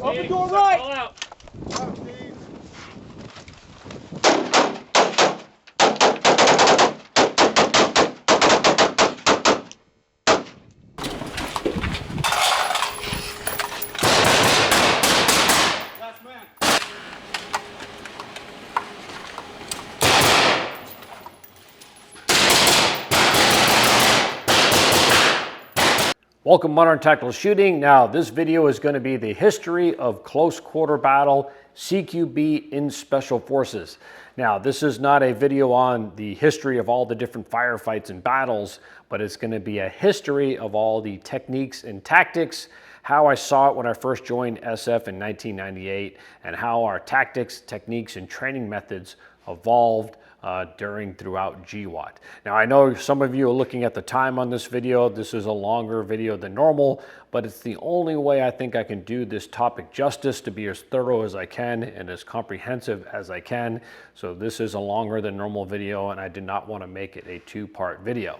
Open door right. All out. Last man. Welcome Modern Tactical Shooting. Now this video is going to be the history of close quarter battle CQB in Special Forces. Now this is not a video on the history of all the different firefights and battles, but it's going to be a history of all the techniques and tactics, how I saw it when I first joined SF in 1998, and how our tactics, techniques, and training methods evolved throughout GWOT. Now I know some of you are looking at the time on this video. This is a longer video than normal, but it's the only way I think I can do this topic justice, to be as thorough as I can and as comprehensive as I can. So this is a longer than normal video, and I did not want to make it a two-part video.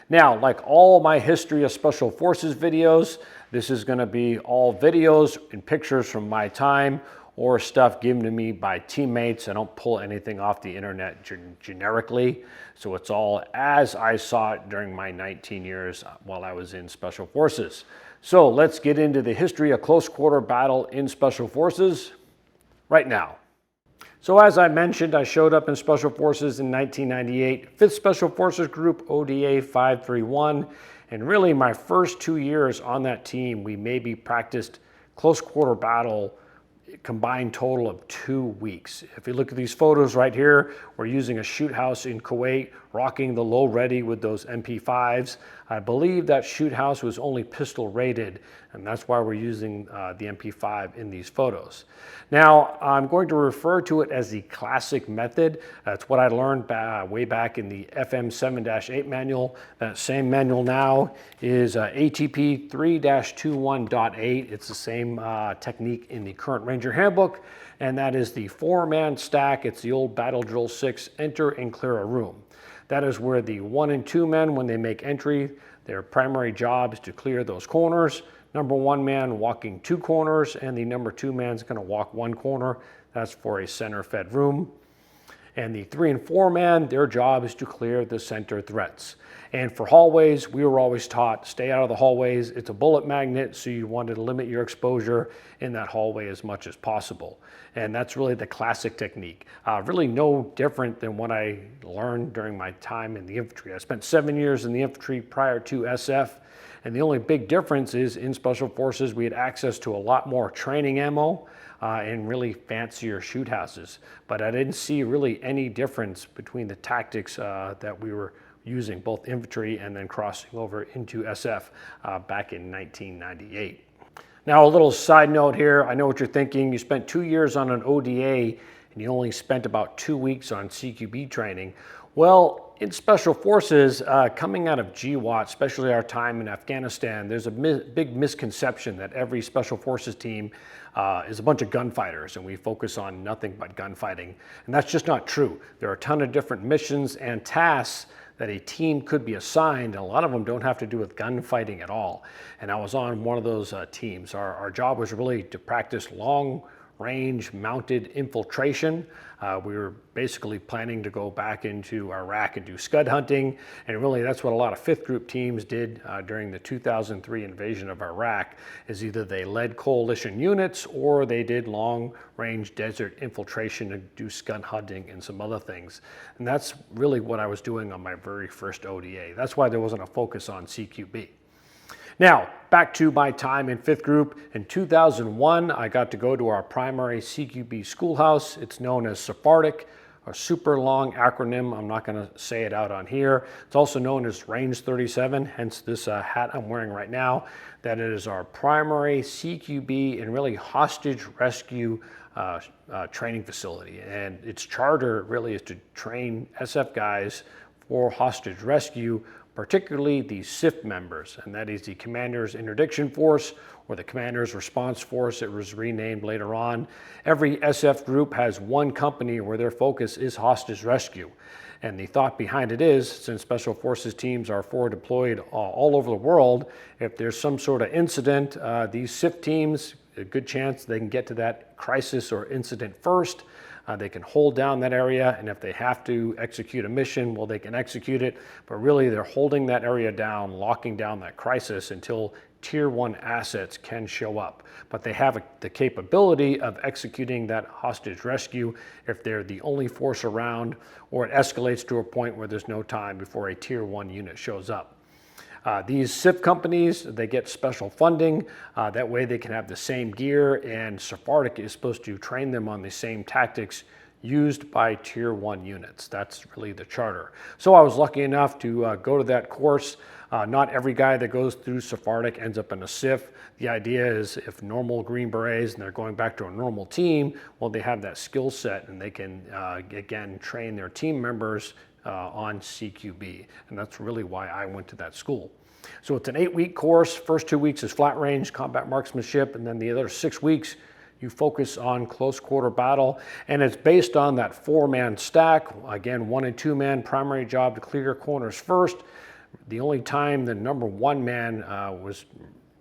Now, like all my history of Special Forces videos, this is going to be all videos and pictures from my time or stuff given to me by teammates. I don't pull anything off the internet generically. So it's all as I saw it during my 19 years while I was in Special Forces. So let's get into the history of close quarter battle in Special Forces right now. So as I mentioned, I showed up in Special Forces in 1998, 5th Special Forces Group, ODA 531. And really my first 2 years on that team, we maybe practiced close quarter battle combined total of 2 weeks. If you look at these photos right here, we're using a shoot house in Kuwait, rocking the low ready with those MP5s. I believe that shoot house was only pistol rated, and that's why we're using the MP5 in these photos. Now, I'm going to refer to it as the classic method. That's what I learned way back in the FM 7-8 manual. That same manual now is ATP 3-21.8. It's the same technique in the current Ranger Handbook, and that is the 4-man stack. It's the old Battle Drill 6, enter and clear a room. That is where the 1 and 2 men, when they make entry, their primary job is to clear those corners. Number 1 man walking 2 corners, and the number 2 man is going to walk 1 corner. That's for a center fed room. And the 3 and 4 man, their job is to clear the center threats. And for hallways, we were always taught, stay out of the hallways. It's a bullet magnet, so you wanted to limit your exposure in that hallway as much as possible. And that's really the classic technique. Really no different than what I learned during my time in the infantry. I spent 7 years in the infantry prior to SF. And the only big difference is in Special Forces, we had access to a lot more training ammo and really fancier shoot houses. But I didn't see really any difference between the tactics that we were using, both infantry and then crossing over into SF back in 1998. Now, a little side note here. I know what you're thinking. You spent 2 years on an ODA and you only spent about 2 weeks on CQB training. Well, in Special Forces, coming out of GWOT, especially our time in Afghanistan, there's a big misconception that every Special Forces team is a bunch of gunfighters and we focus on nothing but gunfighting. And that's just not true. There are a ton of different missions and tasks that a team could be assigned, and a lot of them don't have to do with gunfighting at all. And I was on one of those teams. Our job was really to practice long-range mounted infiltration. We were basically planning to go back into Iraq and do scud hunting, and really that's what a lot of 5th Group teams did during the 2003 invasion of Iraq, is either they led coalition units or they did long-range desert infiltration to do scud hunting and some other things. And that's really what I was doing on my very first ODA. That's why there wasn't a focus on CQB. Now, back to my time in 5th Group. In 2001, I got to go to our primary CQB schoolhouse. It's known as SFODA, a super long acronym. I'm not going to say it out on here. It's also known as Range 37, hence this hat I'm wearing right now. That is our primary CQB and really hostage rescue training facility. And its charter really is to train SF guys for hostage rescue, particularly the CIF members, and that is the Commander's Interdiction Force or the Commander's Response Force. It was renamed later on. Every SF group has one company where their focus is hostage rescue. And the thought behind it is, since Special Forces teams are forward deployed all over the world, if there's some sort of incident, these CIF teams a good chance they can get to that crisis or incident first. They can hold down that area, and if they have to execute a mission, well, they can execute it. But really, they're holding that area down, locking down that crisis until Tier 1 assets can show up. But they have the capability of executing that hostage rescue if they're the only force around, or it escalates to a point where there's no time before a Tier 1 unit shows up. These SIF companies, they get special funding. That way they can have the same gear, and SFODA is supposed to train them on the same tactics used by Tier 1 units. That's really the charter. So I was lucky enough to go to that course. Not every guy that goes through SFODA ends up in a SIF. The idea is if normal Green Berets and they're going back to a normal team, well, they have that skill set and they can, again, train their team members on CQB, and that's really why I went to that school. So it's an 8-week course. First 2 weeks is flat range combat marksmanship, and then the other 6 weeks you focus on close quarter battle, and it's based on that 4-man stack. Again, 1 and 2 man, primary job to clear corners first. The only time the number 1 man was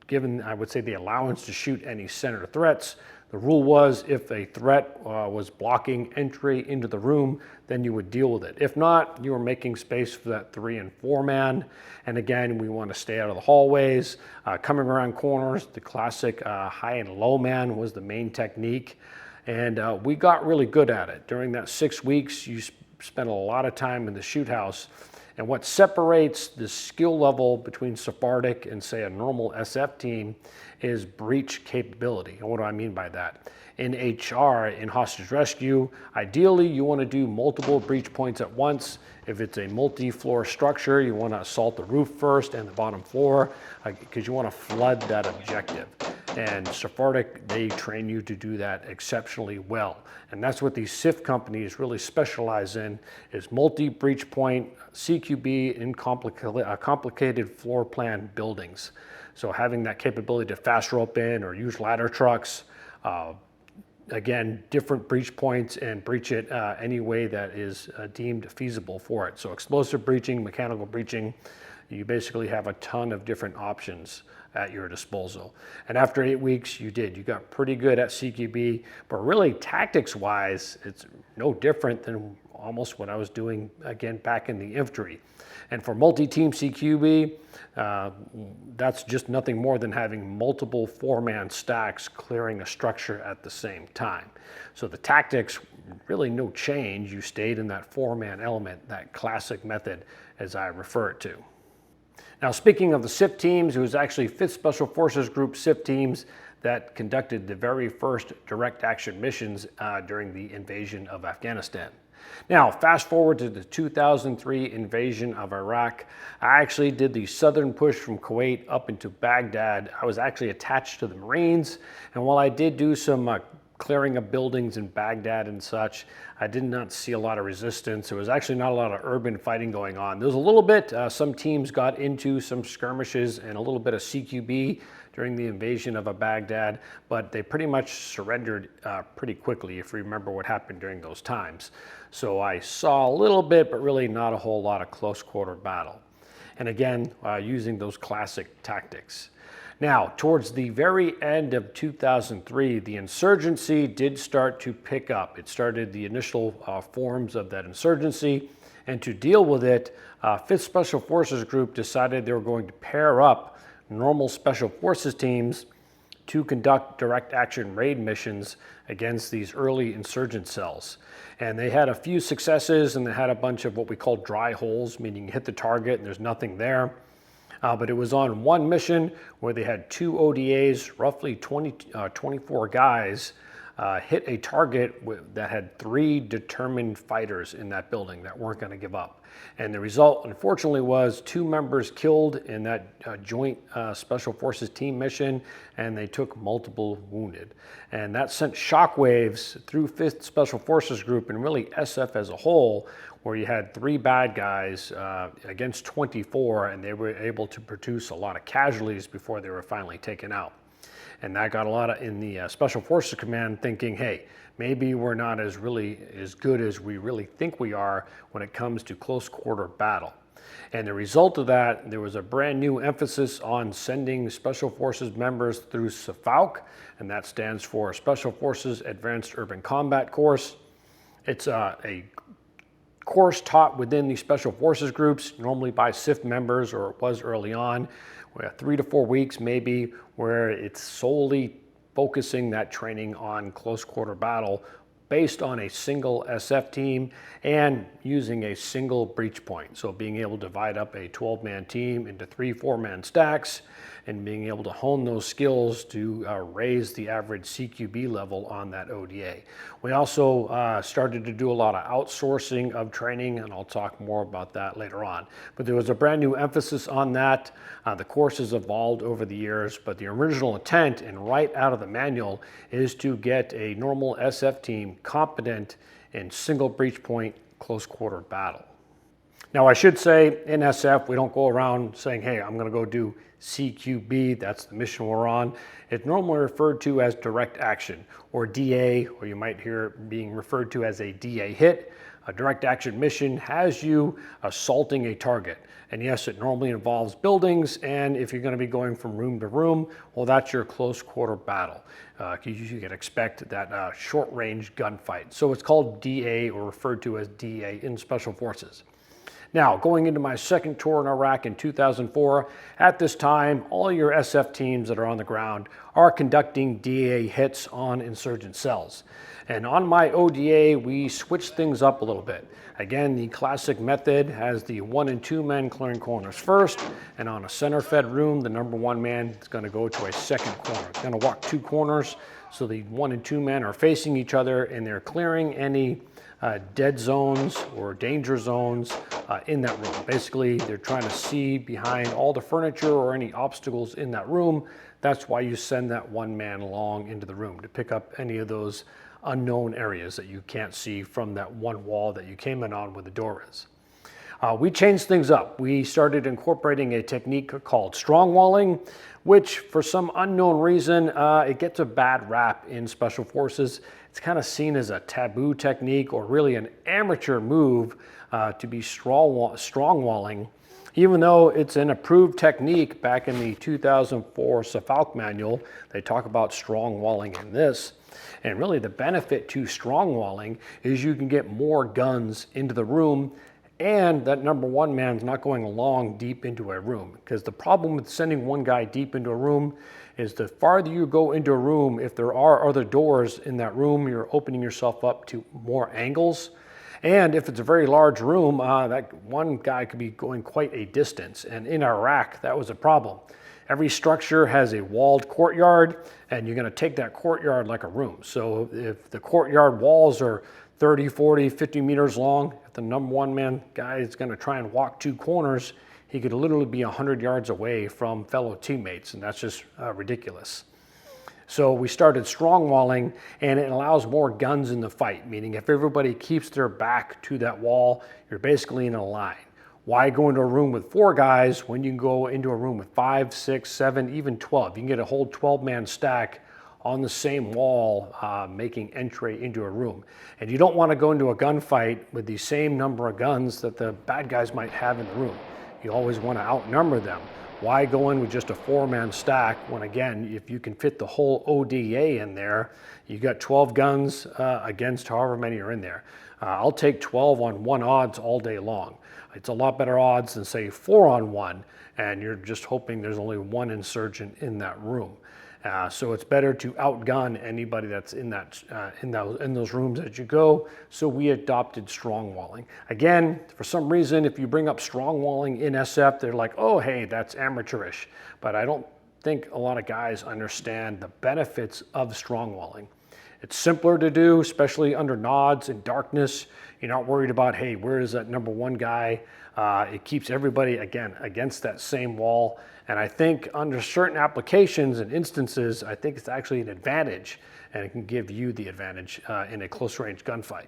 given, I would say, the allowance to shoot any center threats. The rule was if a threat was blocking entry into the room, then you would deal with it. If not, you were making space for that 3 and 4 man. And again, we want to stay out of the hallways. Coming around corners, the classic high and low man was the main technique. And we got really good at it. During that 6 weeks, you spent a lot of time in the shoot house. And what separates the skill level between SFODA and, say, a normal SF team is breach capability. And what do I mean by that? In HR, in hostage rescue, ideally you want to do multiple breach points at once. If it's a multi-floor structure, you want to assault the roof first and the bottom floor because you want to flood that objective. And SFODA, they train you to do that exceptionally well. And that's what these SIF companies really specialize in, is multi-breach point, CQB in complicated floor plan buildings. So having that capability to fast rope in or use ladder trucks, again, different breach points, and breach it any way that is deemed feasible for it. So explosive breaching, mechanical breaching, you basically have a ton of different options at your disposal. And after 8 weeks, you got pretty good at CQB, but really tactics-wise, it's no different than almost what I was doing, again, back in the infantry. And for multi-team CQB, that's just nothing more than having multiple 4-man stacks clearing a structure at the same time. So the tactics, really no change. You stayed in that 4-man element, that classic method as I refer it to. Now, speaking of the SIF teams, it was actually 5th Special Forces Group SIF teams that conducted the very first direct action missions during the invasion of Afghanistan. Now, fast forward to the 2003 invasion of Iraq. I actually did the southern push from Kuwait up into Baghdad. I was actually attached to the Marines, and while I did do some clearing of buildings in Baghdad and such, I did not see a lot of resistance. There was actually not a lot of urban fighting going on. There was a little bit, some teams got into some skirmishes and a little bit of CQB during the invasion of Baghdad, but they pretty much surrendered pretty quickly, if you remember what happened during those times. So I saw a little bit, but really not a whole lot of close quarter battle. And again, using those classic tactics. Now, towards the very end of 2003, the insurgency did start to pick up. It started the initial forms of that insurgency, and to deal with it, 5th Special Forces Group decided they were going to pair up normal Special Forces teams to conduct direct action raid missions against these early insurgent cells. And they had a few successes, and they had a bunch of what we call dry holes, meaning you hit the target and there's nothing there. But it was on one mission where they had 2 ODAs, roughly 24 guys, hit a target that had 3 determined fighters in that building that weren't going to give up. And the result, unfortunately, was 2 members killed in that joint Special Forces team mission, and they took multiple wounded. And that sent shockwaves through 5th Special Forces Group and really SF as a whole, where you had 3 bad guys against 24, and they were able to produce a lot of casualties before they were finally taken out. And that got a lot in the Special Forces Command thinking, hey, maybe we're not as good as we really think we are when it comes to close quarter battle. And the result of that, there was a brand new emphasis on sending Special Forces members through SFODA, and that stands for Special Forces Advanced Urban Combat Course. It's a course taught within the Special Forces groups, normally by SIF members, or it was early on, where 3 to 4 weeks maybe, where it's solely focusing that training on close quarter battle based on a single SF team and using a single breach point. So being able to divide up a 12-man team into 3 4-man stacks and being able to hone those skills to raise the average CQB level on that ODA. We also started to do a lot of outsourcing of training, and I'll talk more about that later on. But there was a brand new emphasis on that. The course has evolved over the years, but the original intent and right out of the manual is to get a normal SF team competent in single breach point close quarter battle. Now I should say in SF, we don't go around saying, hey, I'm gonna go do CQB, that's the mission we're on. It's normally referred to as direct action, or DA, or you might hear it being referred to as a DA hit. A direct action mission has you assaulting a target. And yes, it normally involves buildings, and if you're gonna be going from room to room, well, that's your close quarter battle. You can expect that short range gunfight. So it's called DA, or referred to as DA in Special Forces. Now, going into my second tour in Iraq in 2004, at this time, all your SF teams that are on the ground are conducting DA hits on insurgent cells. And on my ODA, we switched things up a little bit. Again, the classic method has the 1 and 2 men clearing corners first, and on a center-fed room, the number 1 man is going to go to a second corner. It's going to walk 2 corners, so the 1 and 2 men are facing each other, and they're clearing any dead zones or danger zones in that room. Basically, they're trying to see behind all the furniture or any obstacles in that room. That's why you send that 1 man along into the room, to pick up any of those unknown areas that you can't see from that one wall that you came in on where the door is. We changed things up. We started incorporating a technique called strong walling, which for some unknown reason, it gets a bad rap in Special Forces. It's kind of seen as a taboo technique, or really an amateur move to be strong walling, even though it's an approved technique. Back in the 2004 SFODA manual, they talk about strong walling in this. And really the benefit to strong walling is you can get more guns into the room, and that number 1 man's not going along deep into a room. Because the problem with sending 1 guy deep into a room is the farther you go into a room, if there are other doors in that room, you're opening yourself up to more angles. And if it's a very large room, that 1 guy could be going quite a distance. And in Iraq, that was a problem. Every structure has a walled courtyard, and you're going to take that courtyard like a room. So if the courtyard walls are 30, 40, 50 meters long, if the number 1 man guy is going to try and walk 2 corners, he could literally be 100 yards away from fellow teammates, and that's just ridiculous. So we started strong walling, and it allows more guns in the fight, meaning if everybody keeps their back to that wall, you're basically in a line. Why go into a room with 4 guys when you can go into a room with 5, 6, 7, even 12? You can get a whole 12-man stack on the same wall, making entry into a room. And you don't want to go into a gunfight with the same number of guns that the bad guys might have in the room. You always want to outnumber them. Why go in with just a 4-man stack when, again, if you can fit the whole ODA in there, you got 12 guns against however many are in there. I'll take 12 on 1 odds all day long. It's a lot better odds than, say, 4 on 1, and you're just hoping there's only 1 insurgent in that room. So it's better to outgun anybody that's in those rooms as you go. So we adopted strong walling. Again, for some reason, if you bring up strong walling in SF, they're like, oh, hey, that's amateurish. But I don't think a lot of guys understand the benefits of strong walling. It's simpler to do, especially under nods and darkness. You're not worried about, hey, where is that number 1 guy? It keeps everybody, again, against that same wall. And I think under certain applications and instances, I think it's actually an advantage, and it can give you the advantage in a close-range gunfight.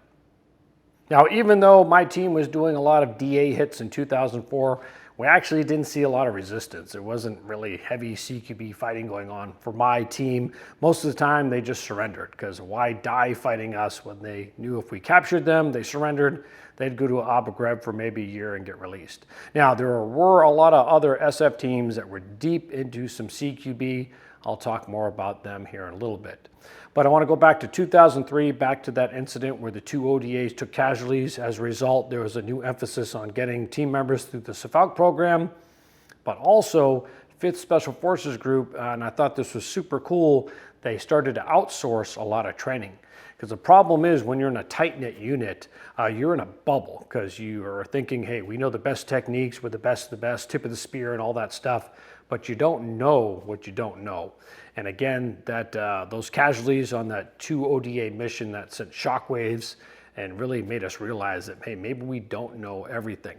Now, even though my team was doing a lot of DA hits in 2004, we actually didn't see a lot of resistance. There wasn't really heavy CQB fighting going on for my team. Most of the time they just surrendered, because why die fighting us when they knew if we captured them, they surrendered, they'd go to Abu Ghraib for maybe a year and get released. Now, there were a lot of other SF teams that were deep into some CQB. I'll talk more about them here in a little bit. But I want to go back to 2003, back to that incident where the 2 ODAs took casualties. As a result, there was a new emphasis on getting team members through the SFODA program, but also 5th Special Forces Group, and I thought this was super cool, they started to outsource a lot of training. Because the problem is when you're in a tight-knit unit, you're in a bubble, because you are thinking, hey, we know the best techniques, we're the best, tip of the spear and all that stuff, but you don't know what you don't know. And again, that those casualties on that 2 ODA mission that sent shockwaves and really made us realize that, hey, maybe we don't know everything.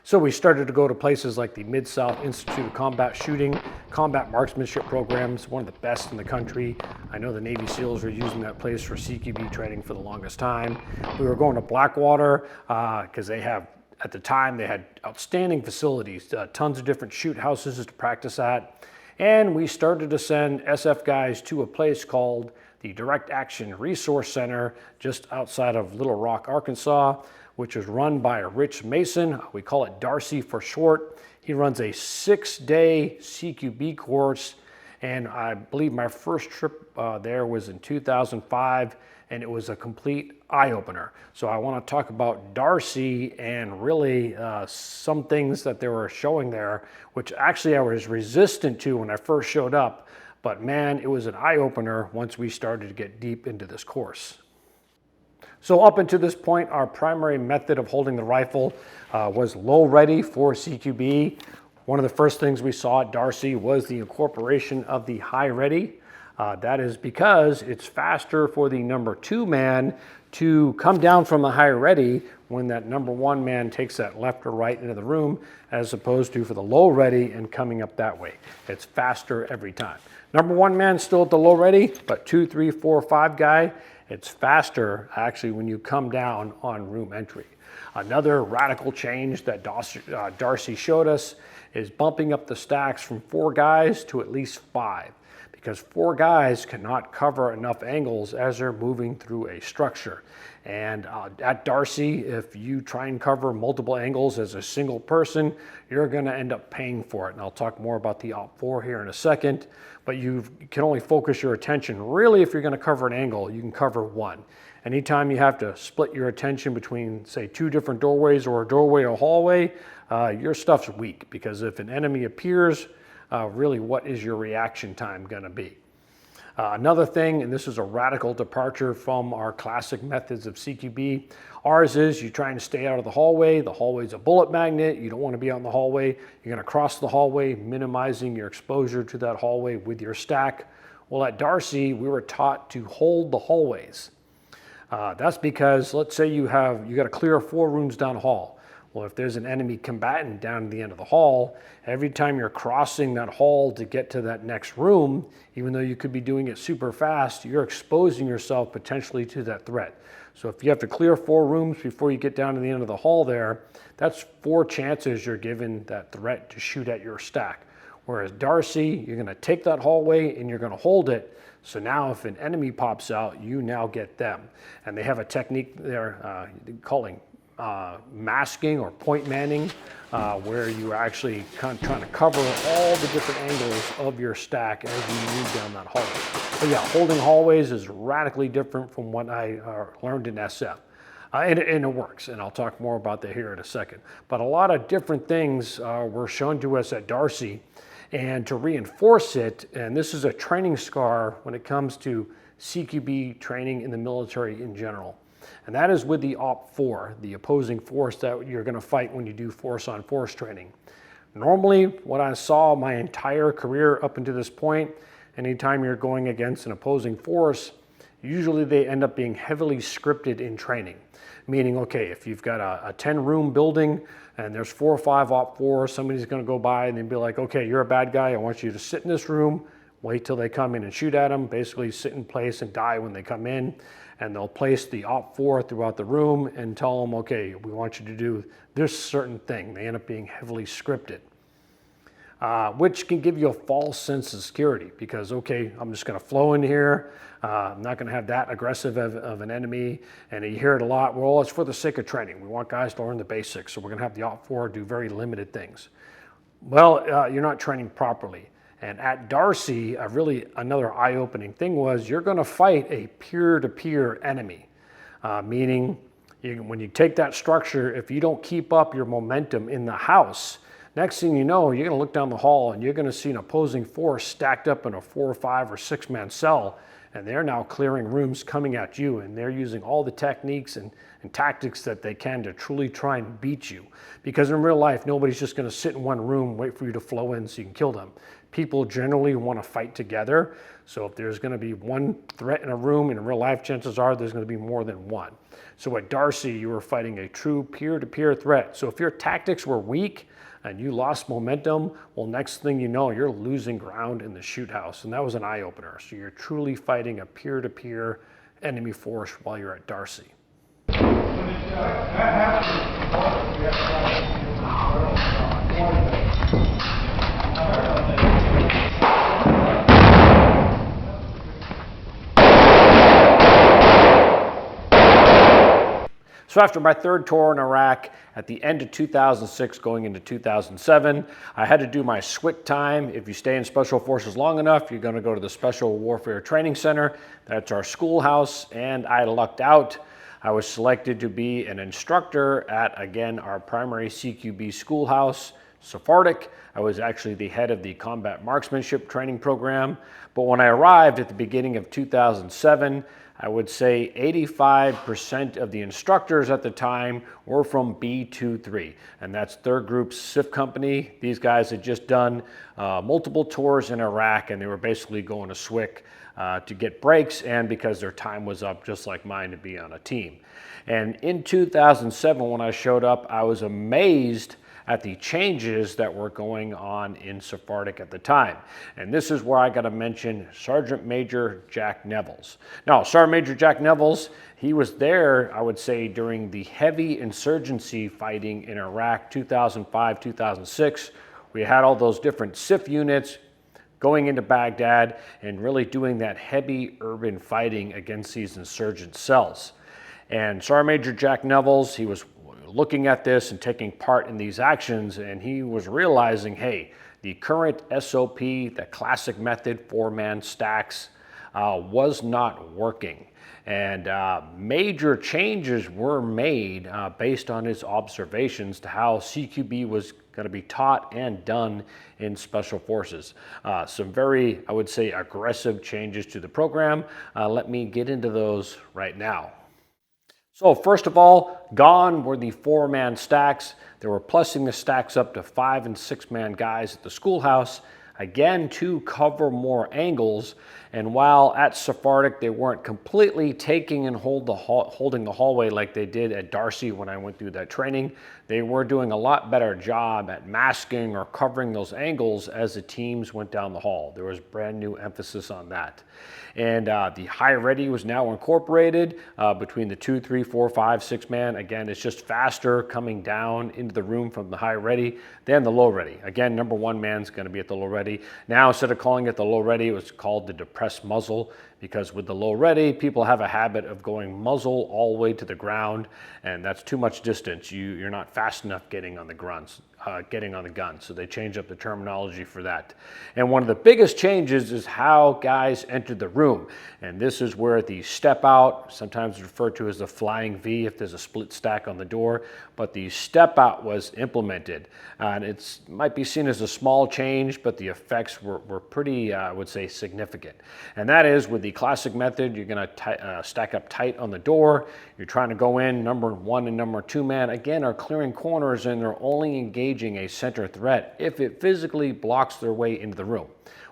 So we started to go to places like the Mid-South Institute of Combat Shooting, Combat Marksmanship programs, one of the best in the country. I know the Navy SEALs were using that place for CQB training for the longest time. We were going to Blackwater because they have, at the time, they had outstanding facilities, tons of different shoot houses to practice at. And we started to send SF guys to a place called the Direct Action Resource Center just outside of Little Rock, Arkansas, which is run by Rich Mason. We call it Darcy for short. He runs a 6-day CQB course, and I believe my first trip there was in 2005, and it was a complete eye-opener. So I want to talk about Darcy and really some things that they were showing there, which actually I was resistant to when I first showed up, but man, it was an eye-opener once we started to get deep into this course. So up until this point, our primary method of holding the rifle was low ready for CQB. One of the first things we saw at Darcy was the incorporation of the high ready. That is because it's faster for the number 2 man to come down from the high ready when that number 1 man takes that left or right into the room, as opposed to for the low ready and coming up that way. It's faster every time. Number 1 man still at the low ready, but 2, 3, 4, 5 guy, it's faster actually when you come down on room entry. Another radical change that Darcy showed us is bumping up the stacks from 4 guys to at least 5. Because 4 guys cannot cover enough angles as they're moving through a structure. And at Darcy, if you try and cover multiple angles as a single person, you're going to end up paying for it. And I'll talk more about the OPT4 here in a second. But you can only focus your attention. Really, if you're going to cover an angle, you can cover one. Anytime you have to split your attention between, say, 2 different doorways or a doorway or a hallway, your stuff's weak. Because if an enemy appears, really, what is your reaction time going to be? Another thing, and this is a radical departure from our classic methods of CQB, ours is you trying to stay out of the hallway. The hallway's a bullet magnet. You don't want to be out in the hallway. You're going to cross the hallway, minimizing your exposure to that hallway with your stack. Well, at Darcy, we were taught to hold the hallways. That's because, let's say you got to clear 4 rooms down the hall. Well, if there's an enemy combatant down at the end of the hall, every time you're crossing that hall to get to that next room, even though you could be doing it super fast, you're exposing yourself potentially to that threat. So if you have to clear 4 rooms before you get down to the end of the hall there, that's 4 chances you're given that threat to shoot at your stack. Whereas Darcy, you're going to take that hallway and you're going to hold it. So now if an enemy pops out, you now get them. And they have a technique there calling masking or point manning, where you're actually kind of trying to cover all the different angles of your stack as you move down that hallway. But yeah, holding hallways is radically different from what I learned in SF. And it works, and I'll talk more about that here in a second. But a lot of different things were shown to us at Darcy, and to reinforce it, and this is a training scar when it comes to CQB training in the military in general. And that is with the OPT4, the opposing force that you're going to fight when you do force-on-force training. Normally, what I saw my entire career up until this point, anytime you're going against an opposing force, usually they end up being heavily scripted in training. Meaning, okay, if you've got a 10-room building and there's 4 or 5 OPT4, somebody's going to go by and they'd be like, okay, you're a bad guy. I want you to sit in this room. wait till they come in and shoot at them, basically sit in place and die when they come in. And they'll place the OPFOR throughout the room and tell them, okay, we want you to do this certain thing. They end up being heavily scripted, which can give you a false sense of security because, okay, I'm just gonna flow in here. I'm not gonna have that aggressive of an enemy. And you hear it a lot, well, it's for the sake of training. We want guys to learn the basics. So we're gonna have the OPFOR do very limited things. Well, you're not training properly. And at Darcy, really another eye-opening thing was you're gonna fight a peer-to-peer enemy, meaning when you take that structure, if you don't keep up your momentum in the house, next thing you know, you're gonna look down the hall and you're gonna see an opposing force stacked up in a 4 or 5 or 6 man cell, and they're now clearing rooms coming at you, and they're using all the techniques and tactics that they can to truly try and beat you. Because in real life, nobody's just gonna sit in one room, wait for you to flow in so you can kill them. People generally wanna fight together. So if there's gonna be one threat in a room, in real life, chances are there's gonna be more than one. So at Darcy, you were fighting a true peer-to-peer threat. So if your tactics were weak and you lost momentum, well, next thing you know, you're losing ground in the shoot house. And that was an eye-opener. So you're truly fighting a peer-to-peer enemy force while you're at Darcy. So after my third tour in Iraq at the end of 2006 going into 2007, I had to do my SWIT time. If you stay in Special Forces long enough, you're gonna go to the Special Warfare Training Center. That's our schoolhouse, and I lucked out. I was selected to be an instructor at, again, our primary CQB schoolhouse, SFODA. I was actually the head of the combat marksmanship training program. But when I arrived at the beginning of 2007, I would say 85% of the instructors at the time were from B23, and that's their group's SIF company. These guys had just done multiple tours in Iraq, and they were basically going to SWIC to get breaks, and because their time was up, just like mine, to be on a team. And in 2007, when I showed up, I was amazed at the changes that were going on in SFODA at the time. And this is where I got to mention Sergeant Major Jack Nevels. Now, Sergeant Major Jack Nevels, he was there, I would say, during the heavy insurgency fighting in Iraq, 2005, 2006. We had all those different SIF units going into Baghdad and really doing that heavy urban fighting against these insurgent cells. And Sergeant Major Jack Nevels, he was looking at this and taking part in these actions, and he was realizing, hey, the current SOP, the classic method, 4-man stacks, was not working. And major changes were made based on his observations to how CQB was going to be taught and done in Special Forces. Some very, I would say, aggressive changes to the program. Let me get into those right now. So first of all, gone were the 4-man stacks. They were plussing the stacks up to 5- and 6-man guys at the schoolhouse, again, to cover more angles. And while at SFODA, they weren't completely taking and holding the hallway like they did at Darcy when I went through that training, they were doing a lot better job at masking or covering those angles as the teams went down the hall. There was brand new emphasis on that. And the high ready was now incorporated between the 2, 3, 4, 5, 6-man. Again, it's just faster coming down into the room from the high ready than the low ready. Again, number 1 man's going to be at the low ready. Now, instead of calling it the low ready, it was called the depressed muzzle, because with the low ready, people have a habit of going muzzle all the way to the ground, and that's too much distance. You're not fast enough getting on the grunts. Getting on the gun. So they changed up the terminology for that. And one of the biggest changes is how guys entered the room. And this is where the step out, sometimes referred to as the flying V if there's a split stack on the door, but the step out was implemented. And it might be seen as a small change, but the effects were pretty, I would say, significant. And that is with the classic method, you're going to stack up tight on the door. You're trying to go in, number 1 and number 2 man, again, are clearing corners, and they're only engaging a center threat if it physically blocks their way into the room.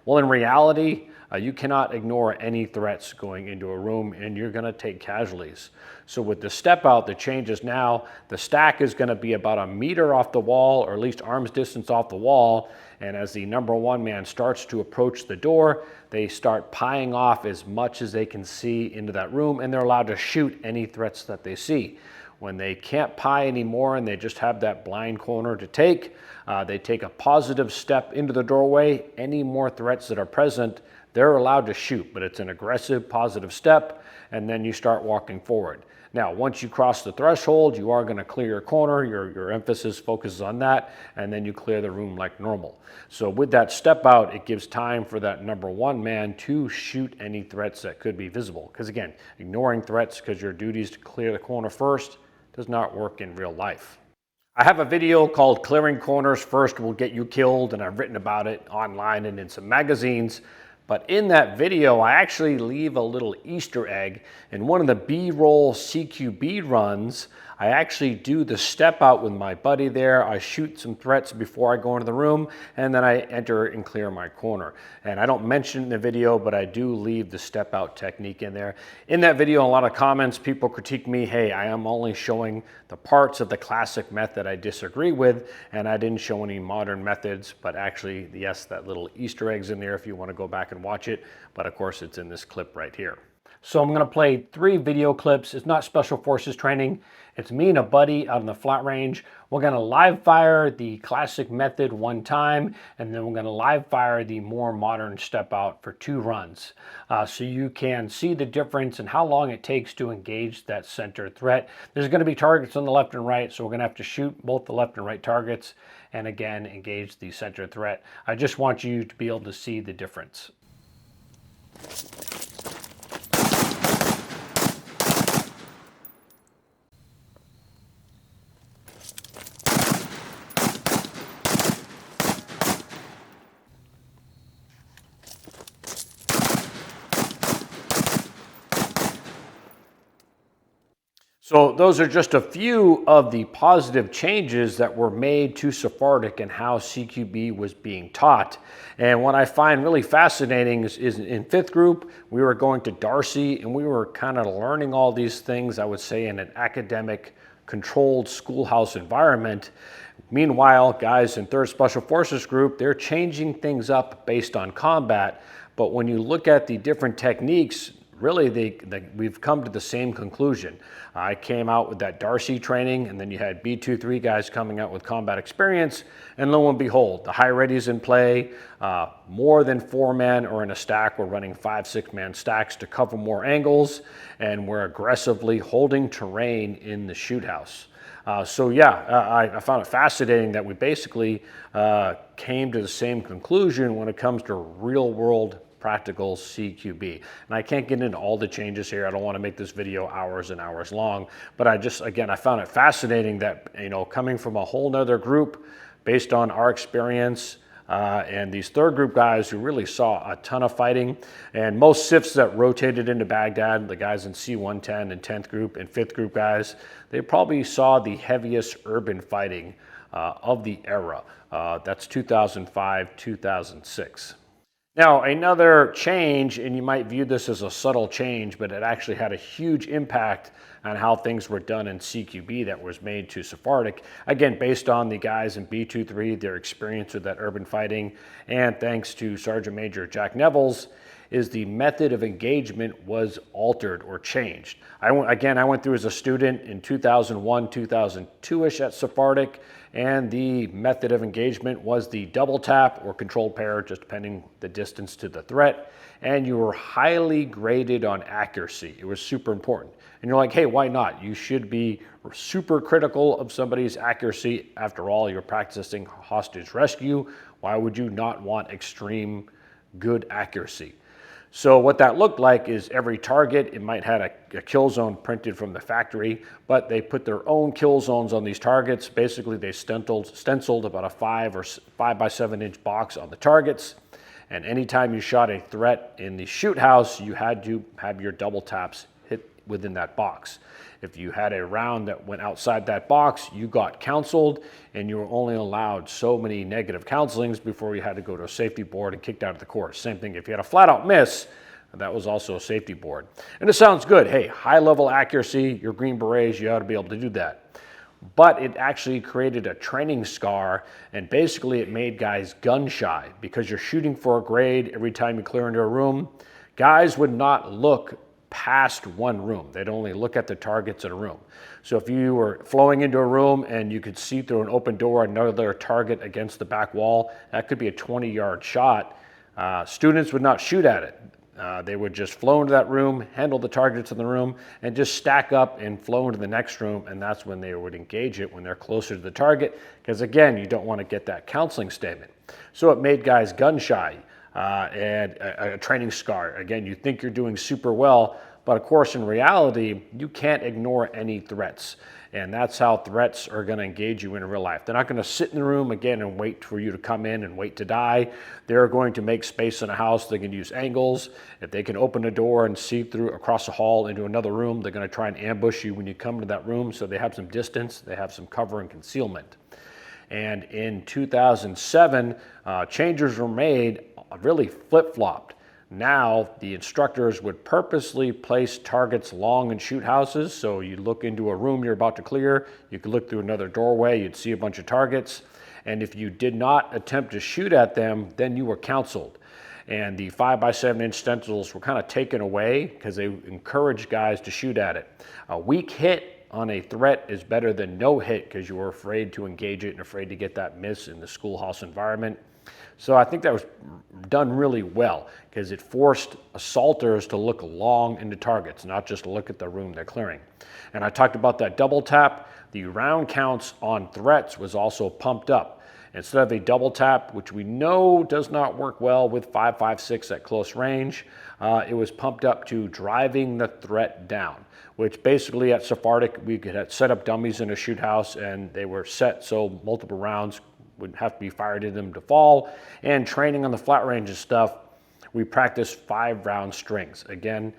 Well, in reality, You cannot ignore any threats going into a room, and you're going to take casualties. So with the step out, the change is now the stack is going to be about a meter off the wall, or at least arm's distance off the wall. And as the number one man starts to approach the door, they start pieing off as much as they can see into that room, and they're allowed to shoot any threats that they see. When they can't pie anymore and they just have that blind corner to take, they take a positive step into the doorway. Any more threats that are present, they're allowed to shoot, but it's an aggressive positive step, and then you start walking forward. Now, once you cross the threshold, you are going to clear your corner, your emphasis focuses on that, and then you clear the room like normal. So with that step out, it gives time for that number one man to shoot any threats that could be visible. Because again, ignoring threats because your duty is to clear the corner first does not work in real life. I have a video called Clearing Corners First Will Get You Killed, and I've written about it online and in some magazines. But in that video, I actually leave a little Easter egg. In one of the B-roll CQB runs, I actually do the step out with my buddy there. I shoot some threats before I go into the room, and then I enter and clear my corner. And I don't mention it in the video, but I do leave the step out technique in there. In that video, a lot of comments, people critique me, hey, I am only showing the parts of the classic method I disagree with, and I didn't show any modern methods, but actually, yes, that little Easter egg's in there if you want to go back and watch it, but of course it's in this clip right here. So I'm going to play 3 video clips. It's not Special Forces training. It's me and a buddy out on the flat range. We're going to live fire the classic method 1 time, and then we're going to live fire the more modern step out for 2 runs. So you can see the difference in how long it takes to engage that center threat. There's going to be targets on the left and right, so we're going to have to shoot both the left and right targets, and again, engage the center threat. I just want you to be able to see the difference. So those are just a few of the positive changes that were made to Sephardic and how CQB was being taught. And what I find really fascinating is in 5th group, we were going to Darcy and we were kind of learning all these things, I would say, in an academic controlled schoolhouse environment. Meanwhile, guys in 3rd Special Forces group, they're changing things up based on combat. But when you look at the different techniques, really, we've come to the same conclusion. I came out with that Darcy training, and then you had B-2-3 guys coming out with combat experience, and lo and behold, the high ready's in play. More than 4 men are in a stack. We're running 5-6 man stacks to cover more angles, and we're aggressively holding terrain in the shoot house. So yeah, I found it fascinating that we basically came to the same conclusion when it comes to real world practical CQB. And I can't get into all the changes here. I don't want to make this video hours and hours long, but I found it fascinating that, coming from a whole nother group based on our experience, and these 3rd group guys who really saw a ton of fighting, and most SIFs that rotated into Baghdad, the guys in C-110 and 10th group and 5th group guys, they probably saw the heaviest urban fighting of the era. That's 2005, 2006. Now, another change, and you might view this as a subtle change, but it actually had a huge impact on how things were done in CQB that was made to Sephardic. Again, based on the guys in B-2-3, their experience with that urban fighting, and thanks to Sergeant Major Jack Nevels, is the method of engagement was altered or changed. I went through as a student in 2001, 2002-ish at Sephardic, and the method of engagement was the double tap or controlled pair, just depending the distance to the threat, and you were highly graded on accuracy. It was super important. And you're like, hey, why not? You should be super critical of somebody's accuracy. After all, you're practicing hostage rescue. Why would you not want extreme good accuracy? So what that looked like is every target, it might have a kill zone printed from the factory, but they put their own kill zones on these targets. Basically, they stenciled about a 5 by 7 inch box on the targets. And anytime you shot a threat in the shoot house, you had to have your double taps within that box. If you had a round that went outside that box, you got counseled, and you were only allowed so many negative counselings before you had to go to a safety board and kicked out of the course. Same thing, if you had a flat out miss, that was also a safety board. And it sounds good. Hey, high level accuracy, you're Green Berets, you ought to be able to do that. But it actually created a training scar, and basically it made guys gun shy because you're shooting for a grade every time you clear into a room. Guys would not look past one room. They'd only look at the targets in a room. So if you were flowing into a room and you could see through an open door another target against the back wall, that could be a 20-yard shot. Students would not shoot at it. They would just flow into that room, handle the targets in the room, and just stack up and flow into the next room, and that's when they would engage it when they're closer to the target, because again, you don't want to get that counseling statement. So it made guys gun shy. And a training scar. Again, you think you're doing super well, but of course in reality, you can't ignore any threats. And that's how threats are going to engage you in real life. They're not going to sit in the room again and wait for you to come in and wait to die. They're going to make space in a house. They can use angles. If they can open a door and see through across the hall into another room, they're going to try and ambush you when you come into that room. So they have some distance, they have some cover and concealment. And in 2007, changes were made, really flip-flopped. Now, the instructors would purposely place targets long in shoot houses. So you look into a room you're about to clear, you could look through another doorway, you'd see a bunch of targets. And if you did not attempt to shoot at them, then you were counseled. And the 5x7-inch stencils were kind of taken away because they encouraged guys to shoot at it. A weak hit on a threat is better than no hit because you were afraid to engage it and afraid to get that miss in the schoolhouse environment. So I think that was done really well because it forced assaulters to look long into targets, not just look at the room they're clearing. And I talked about that double tap. The round counts on threats was also pumped up. Instead of a double tap, which we know does not work well with 5.56 at close range, it was pumped up to driving the threat down, which basically at SFODA, we could set up dummies in a shoot house and they were set so multiple rounds would have to be fired in them to fall. And training on the flat range of stuff, we practiced 5-round strings. Again,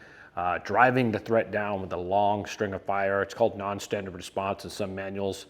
driving the threat down with a long string of fire. It's called non-standard response in some manuals.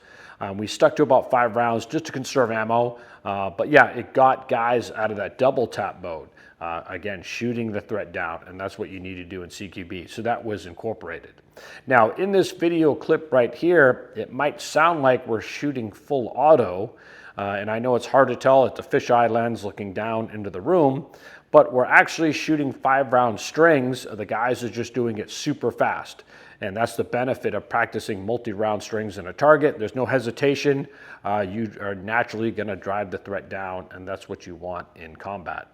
We stuck to about 5 rounds just to conserve ammo. But yeah, it got guys out of that double tap mode. Again, shooting the threat down, and that's what you need to do in CQB. So that was incorporated. Now, in this video clip right here, it might sound like we're shooting full auto. And I know it's hard to tell, it's a fisheye lens looking down into the room, but we're actually shooting 5-round strings. The guys are just doing it super fast. And that's the benefit of practicing multi-round strings in a target. There's no hesitation. You are naturally going to drive the threat down, and that's what you want in combat.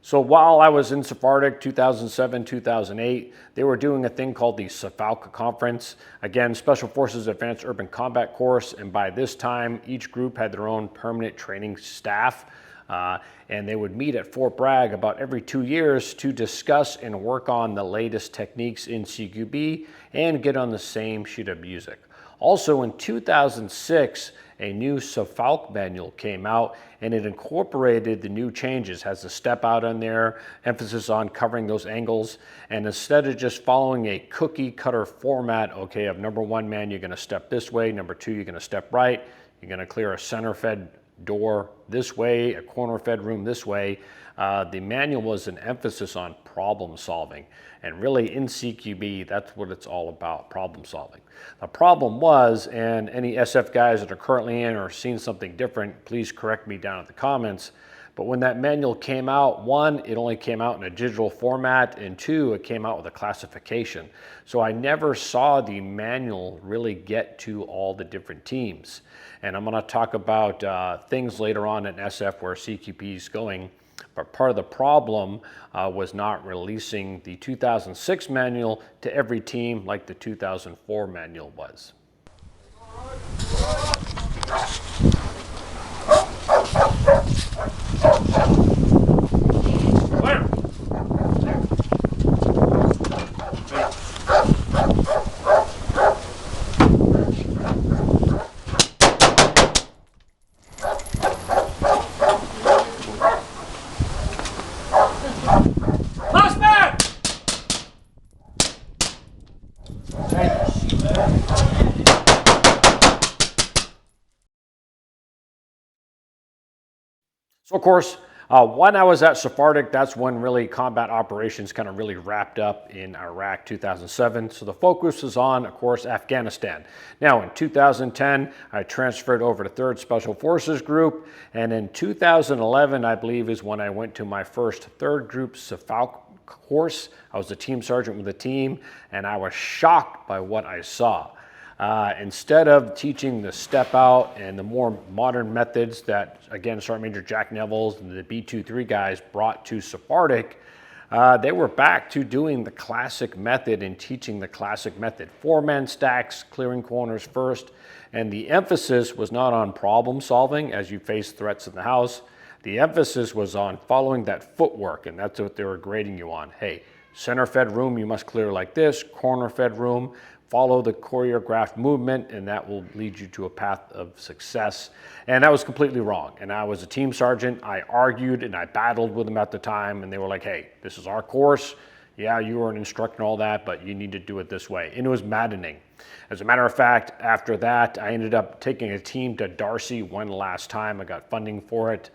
So while I was in SFODA 2007, 2008, they were doing a thing called the SFODA conference. Again, Special Forces Advanced Urban Combat course, and by this time, each group had their own permanent training staff, and they would meet at Fort Bragg about every 2 years to discuss and work on the latest techniques in CQB and get on the same sheet of music. Also in 2006, a new SFODA manual came out, and it incorporated the new changes, has a step out on there, emphasis on covering those angles, and instead of just following a cookie cutter format, okay, of number 1 man, you're gonna step this way, number 2, you're gonna step right, you're gonna clear a center fed door this way, a corner fed room this way. The manual was an emphasis on problem solving. And really in CQB, that's what it's all about, problem solving. The problem was, and any SF guys that are currently in or seeing something different, please correct me down in the comments, but when that manual came out, 1, it only came out in a digital format, and 2, it came out with a classification. So I never saw the manual really get to all the different teams. And I'm gonna talk about things later on in SF where CQB is going. But part of the problem was not releasing the 2006 manual to every team like the 2004 manual was. Of course, when I was at SFODA, that's when really combat operations kind of really wrapped up in Iraq 2007. So the focus was on, of course, Afghanistan. Now in 2010, I transferred over to 3rd Special Forces Group. And in 2011, I believe, is when I went to my first 3rd Group SFODA course. I was a team sergeant with the team, and I was shocked by what I saw. Instead of teaching the step out and the more modern methods that, again, Sergeant Major Jack Nevels and the B-23 guys brought to Sephardic, they were back to doing the classic method and teaching the classic method. 4-man stacks, clearing corners first, and the emphasis was not on problem solving as you face threats in the house. The emphasis was on following that footwork, and that's what they were grading you on. Hey, center fed room, you must clear like this. Corner fed room, follow the choreographed movement, and that will lead you to a path of success. And that was completely wrong. And I was a team sergeant. I argued and I battled with them at the time, and they were like, hey, this is our course. Yeah, you were an instructor and all that, but you need to do it this way. And it was maddening. As a matter of fact, after that, I ended up taking a team to Darcy one last time. I got funding for it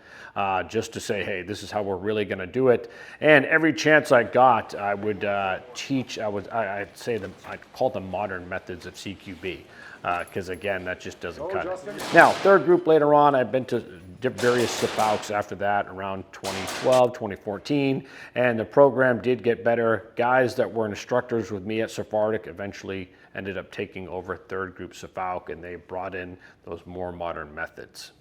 just to say, hey, this is how we're really going to do it. And every chance I got, I would teach. I'd call them modern methods of CQB. Because again, that just doesn't cut it. Now, 3rd Group later on, I've been to various SFODs after that around 2012, 2014, and the program did get better. Guys that were instructors with me at Sephardic eventually ended up taking over 3rd Group SFOD, and they brought in those more modern methods.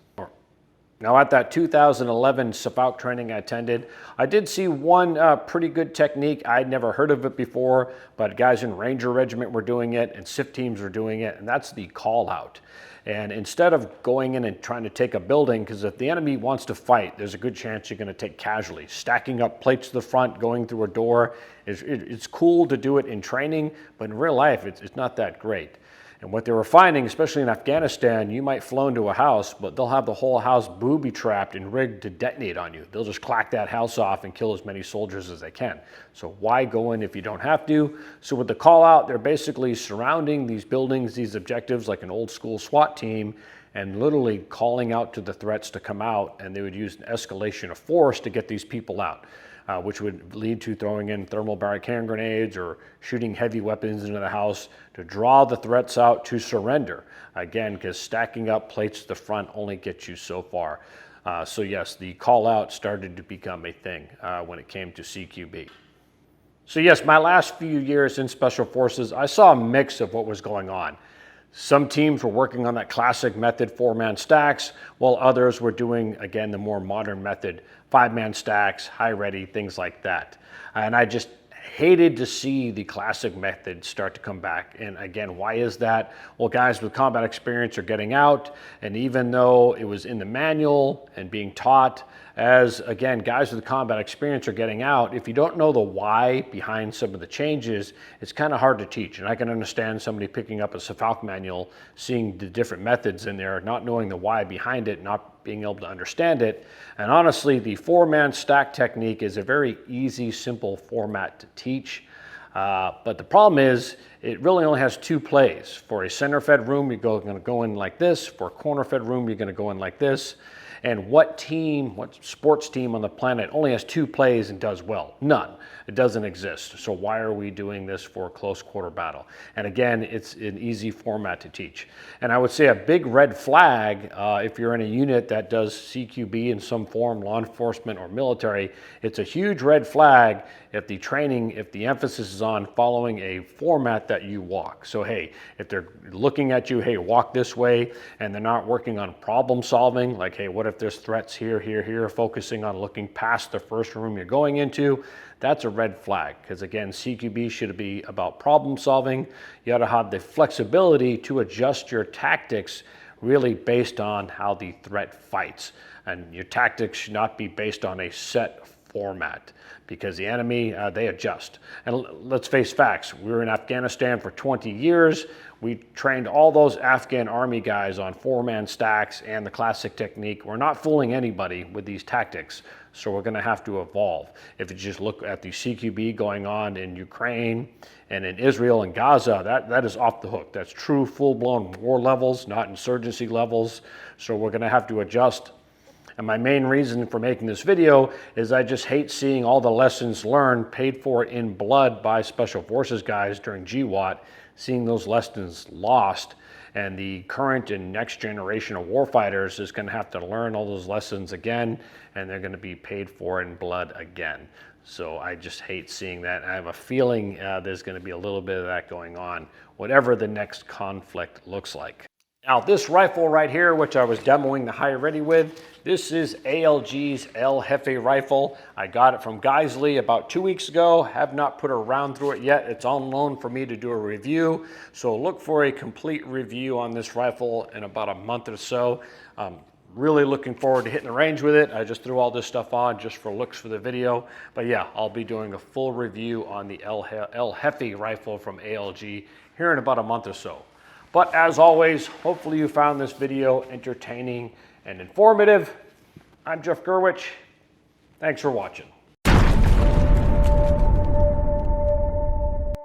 Now at that 2011 SFOD training I attended, I did see one pretty good technique. I'd never heard of it before, but guys in Ranger Regiment were doing it and SIF teams were doing it, and that's the call out. And instead of going in and trying to take a building, because if the enemy wants to fight, there's a good chance you're going to take casualties. Stacking up plates to the front, going through a door, it's cool to do it in training, but in real life, it's not that great. And what they were finding, especially in Afghanistan, you might flow into a house, but they'll have the whole house booby-trapped and rigged to detonate on you. They'll just clack that house off and kill as many soldiers as they can. So why go in if you don't have to? So with the call-out, they're basically surrounding these buildings, these objectives, like an old-school SWAT team, and literally calling out to the threats to come out, and they would use an escalation of force to get these people out. Which would lead to throwing in thermal barrack hand grenades or shooting heavy weapons into the house to draw the threats out to surrender. Again, because stacking up plates to the front only gets you so far. So yes, the call out started to become a thing when it came to CQB. So yes, my last few years in Special Forces, I saw a mix of what was going on. Some teams were working on that classic method, 4-man stacks, while others were doing, again, the more modern method, 5-man stacks, high ready, things like that. And I just hated to see the classic method start to come back. And again, why is that? Well, guys with combat experience are getting out, and even though it was in the manual and being taught, as again, guys with combat experience are getting out, if you don't know the why behind some of the changes, it's kind of hard to teach. And I can understand somebody picking up a SFOD manual, seeing the different methods in there, not knowing the why behind it, not being able to understand it. And honestly, the 4-man stack technique is a very easy, simple format to teach. But the problem is, it really only has 2 plays. For a center-fed room, you're going to go in like this. For a corner-fed room, you're going to go in like this. And what sports team on the planet only has 2 plays and does well? None. It doesn't exist. So why are we doing this for a close quarter battle? And again, it's an easy format to teach. And I would say a big red flag, if you're in a unit that does CQB in some form, law enforcement or military, it's a huge red flag if the emphasis is on following a format that you walk. So hey, if they're looking at you, hey, walk this way, and they're not working on problem solving, like, hey, what if there's threats here, here, here, focusing on looking past the first room you're going into, that's a red flag. Because again, CQB should be about problem solving. You ought to have the flexibility to adjust your tactics really based on how the threat fights. And your tactics should not be based on a set format, because the enemy, they adjust. And let's face facts, we were in Afghanistan for 20 years. We trained all those Afghan army guys on 4-man stacks and the classic technique. We're not fooling anybody with these tactics, so we're gonna have to evolve. If you just look at the CQB going on in Ukraine and in Israel and Gaza, that is off the hook. That's true full-blown war levels, not insurgency levels. So we're gonna have to adjust. And my main reason for making this video is I just hate seeing all the lessons learned paid for in blood by Special Forces guys during GWOT, seeing those lessons lost. And the current and next generation of warfighters is going to have to learn all those lessons again, and they're going to be paid for in blood again. So I just hate seeing that. I have a feeling there's going to be a little bit of that going on, whatever the next conflict looks like. Now this rifle right here, which I was demoing the High Ready with, this is ALG's El Jefe rifle. I got it from Geisley about 2 weeks ago. Have not put a round through it yet. It's on loan for me to do a review. So look for a complete review on this rifle in about a month or so. Really looking forward to hitting the range with it. I just threw all this stuff on just for looks for the video. But yeah, I'll be doing a full review on the El Jefe rifle from ALG here in about a month or so. But as always, hopefully you found this video entertaining and informative. I'm Jeff Gerwich. Thanks for watching.